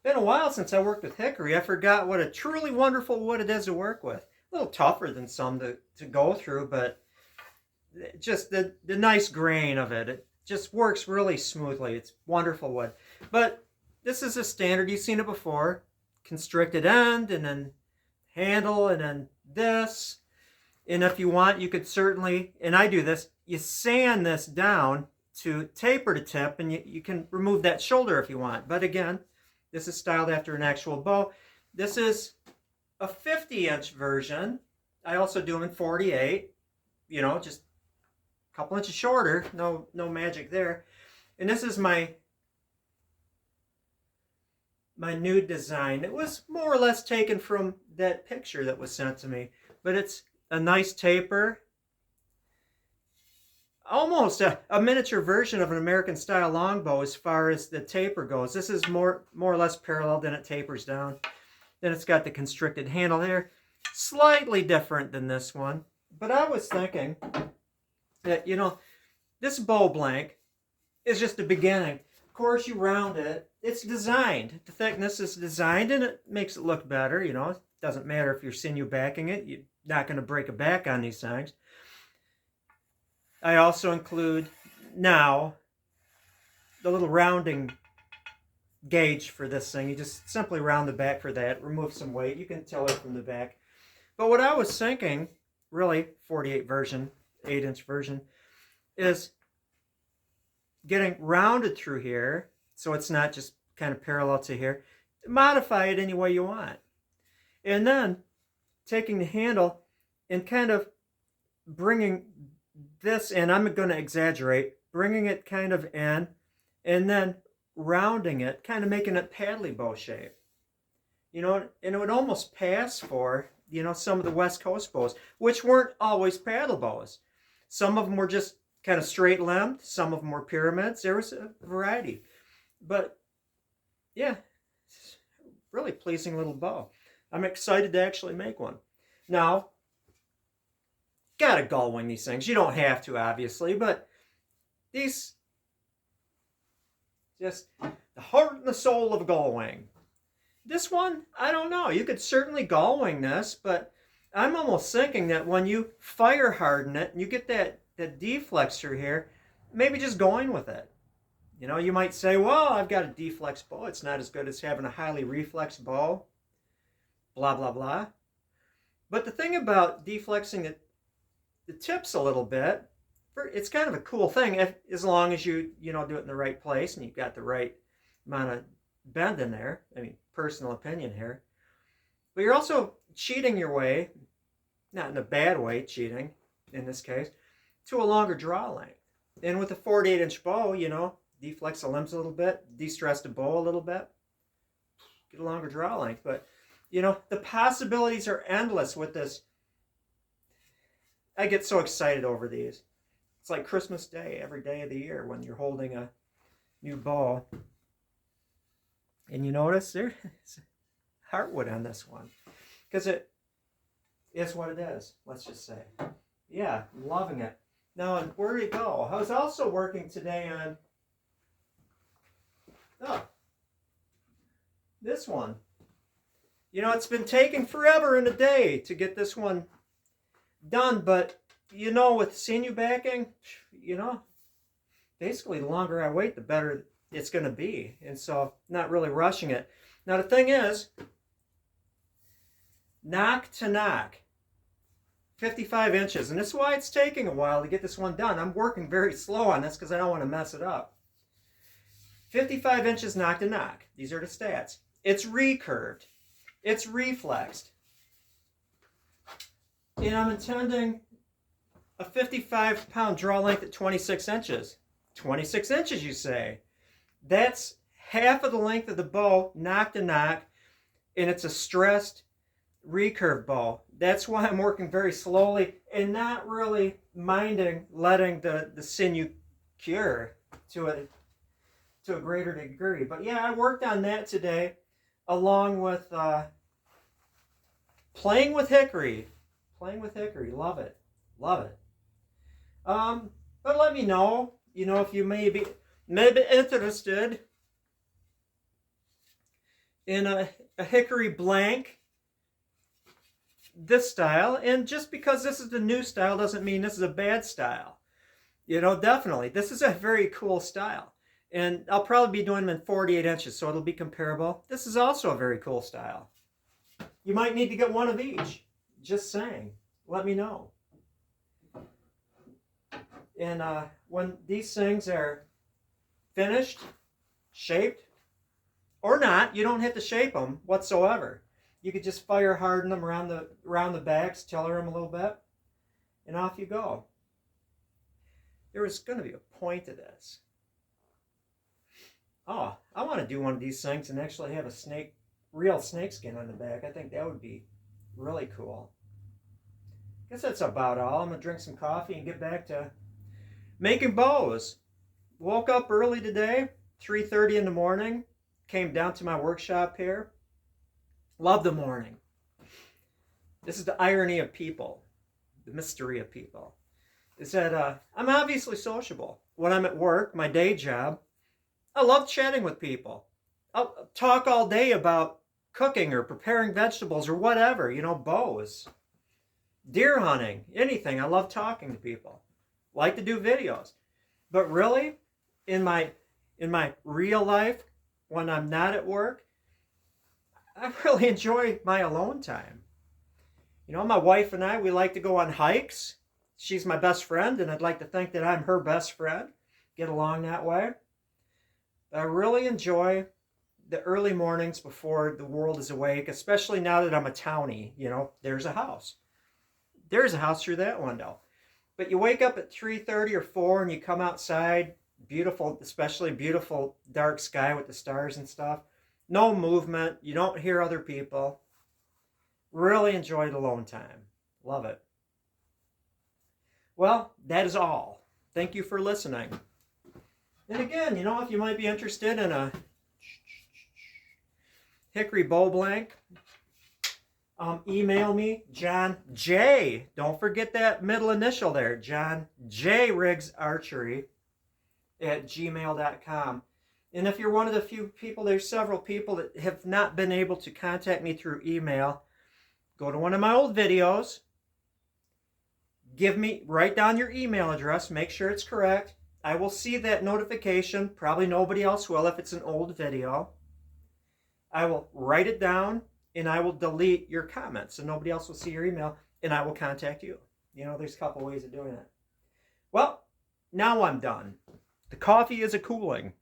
been a while since I worked with hickory. I forgot what a truly wonderful wood it is to work with. A little tougher than some to go through, but just the nice grain of it. It just works really smoothly. It's wonderful wood. But this is a standard. You've seen it before. Constricted end, and then handle, and then this. And if you want, you could certainly, and I do this, you sand this down to taper the tip, and you can remove that shoulder if you want. But again, this is styled after an actual bow. This is a 50-inch version. I also do them in 48, just a couple inches shorter. No magic there. And this is my new design. It was more or less taken from that picture that was sent to me, but it's a nice taper, almost a miniature version of an American style longbow as far as the taper goes. This is more or less parallel, then it tapers down. Then it's got the constricted handle there, slightly different than this one. But I was thinking that, this bow blank is just the beginning. Of course, you round it. It's designed. The thickness is designed, and it makes it look better. It doesn't matter if you're sinew backing it. You're not going to break a back on these things. I also include now the little rounding gauge for this thing. You just simply round the back for that. Remove some weight. You can tell it from the back. But what I was thinking, really, 48 version, 8-inch version, is getting rounded through here, so it's not just kind of parallel to here. Modify it any way you want. And then taking the handle and kind of bringing this in, I'm going to exaggerate, bringing it kind of in, and then rounding it, kind of making it paddly bow shape. And it would almost pass for, some of the West Coast bows, which weren't always paddle bows. Some of them were just kind of straight limbed. Some of them were pyramids. There was a variety. But, yeah, it's a really pleasing little bow. I'm excited to actually make one. Now, gotta gull wing these things. You don't have to, obviously, but these, just the heart and the soul of gull wing. This one, I don't know. You could certainly gull wing this, but I'm almost thinking that when you fire harden it and you get that deflex through here, maybe just going with it. You might say, well, I've got a deflex bow. It's not as good as having a highly reflex bow. Blah, blah, blah. But the thing about deflexing the tips a little bit, it's kind of a cool thing as long as you do it in the right place and you've got the right amount of bend in there. I mean, personal opinion here. But you're also cheating your way, not in a bad way, cheating in this case, to a longer draw length. And with a 48-inch bow, deflex the limbs a little bit, de-stress the bow a little bit, get a longer draw length. But, the possibilities are endless with this. I get so excited over these. It's like Christmas Day every day of the year when you're holding a new bow. And you notice there's heartwood on this one. Because it is what it is, let's just say. Yeah, I'm loving it. Now, where do you go? I was also working today on this one. It's been taking forever and a day to get this one done, but with sinew backing, basically the longer I wait, the better it's going to be. And so, not really rushing it. Now, the thing is, knock to knock, 55 inches. And this is why it's taking a while to get this one done. I'm working very slow on this because I don't want to mess it up. 55 inches knock to knock. These are the stats. It's recurved. It's reflexed. And I'm intending a 55-pound draw length at 26 inches. 26 inches, you say. That's half of the length of the bow, knock to knock, and it's a stressed recurve bow. That's why I'm working very slowly and not really minding letting the sinew cure to a greater degree. But yeah, I worked on that today along with playing with hickory. Playing with hickory. Love it. Love it. But let me know, if you may be interested in a Hickory blank, this style. And just because this is the new style doesn't mean this is a bad style. You know, definitely. This is a very cool style. And I'll probably be doing them in 48 inches, so it'll be comparable. This is also a very cool style. You might need to get one of each. Just saying. Let me know. And when these things are finished, shaped, or not, you don't have to shape them whatsoever. You could just fire harden them around the backs, tiller them a little bit, and off you go. There was going to be a point to this. Oh, I want to do one of these things and actually have a real snakeskin on the back. I think that would be really cool. Guess that's about all. I'm going to drink some coffee and get back to making bows. Woke up early today, 3:30 in the morning. Came down to my workshop here. Love the morning. This is the irony of people, the mystery of people. Is that I'm obviously sociable. When I'm at work, my day job, I love chatting with people. I'll talk all day about cooking or preparing vegetables or whatever, you know, bows, deer hunting, anything. I love talking to people. Like to do videos. But really, in my real life, when I'm not at work, I really enjoy my alone time. You know, my wife and I, we like to go on hikes. She's my best friend, and I'd like to think that I'm her best friend. Get along that way. But I really enjoy the early mornings before the world is awake, especially now that I'm a townie. You know, there's a house. There's a house through that window. But you wake up at 3:30 or 4 and you come outside, beautiful, especially beautiful dark sky with the stars and stuff. No movement. You don't hear other people. Really enjoy the alone time. Love it. Well, that is all. Thank you for listening. And again, you know, if you might be interested in a Hickory bow blank, email me, John J. Don't forget that middle initial there, John J. Riggs Archery at gmail.com. And if you're one of the few people, there's several people that have not been able to contact me through email, go to one of my old videos, write down your email address, make sure it's correct. I will see that notification. Probably nobody else will if it's an old video. I will write it down and I will delete your comments so nobody else will see your email, and I will contact you. You know, there's a couple ways of doing it. Well, now I'm done. The coffee is a cooling.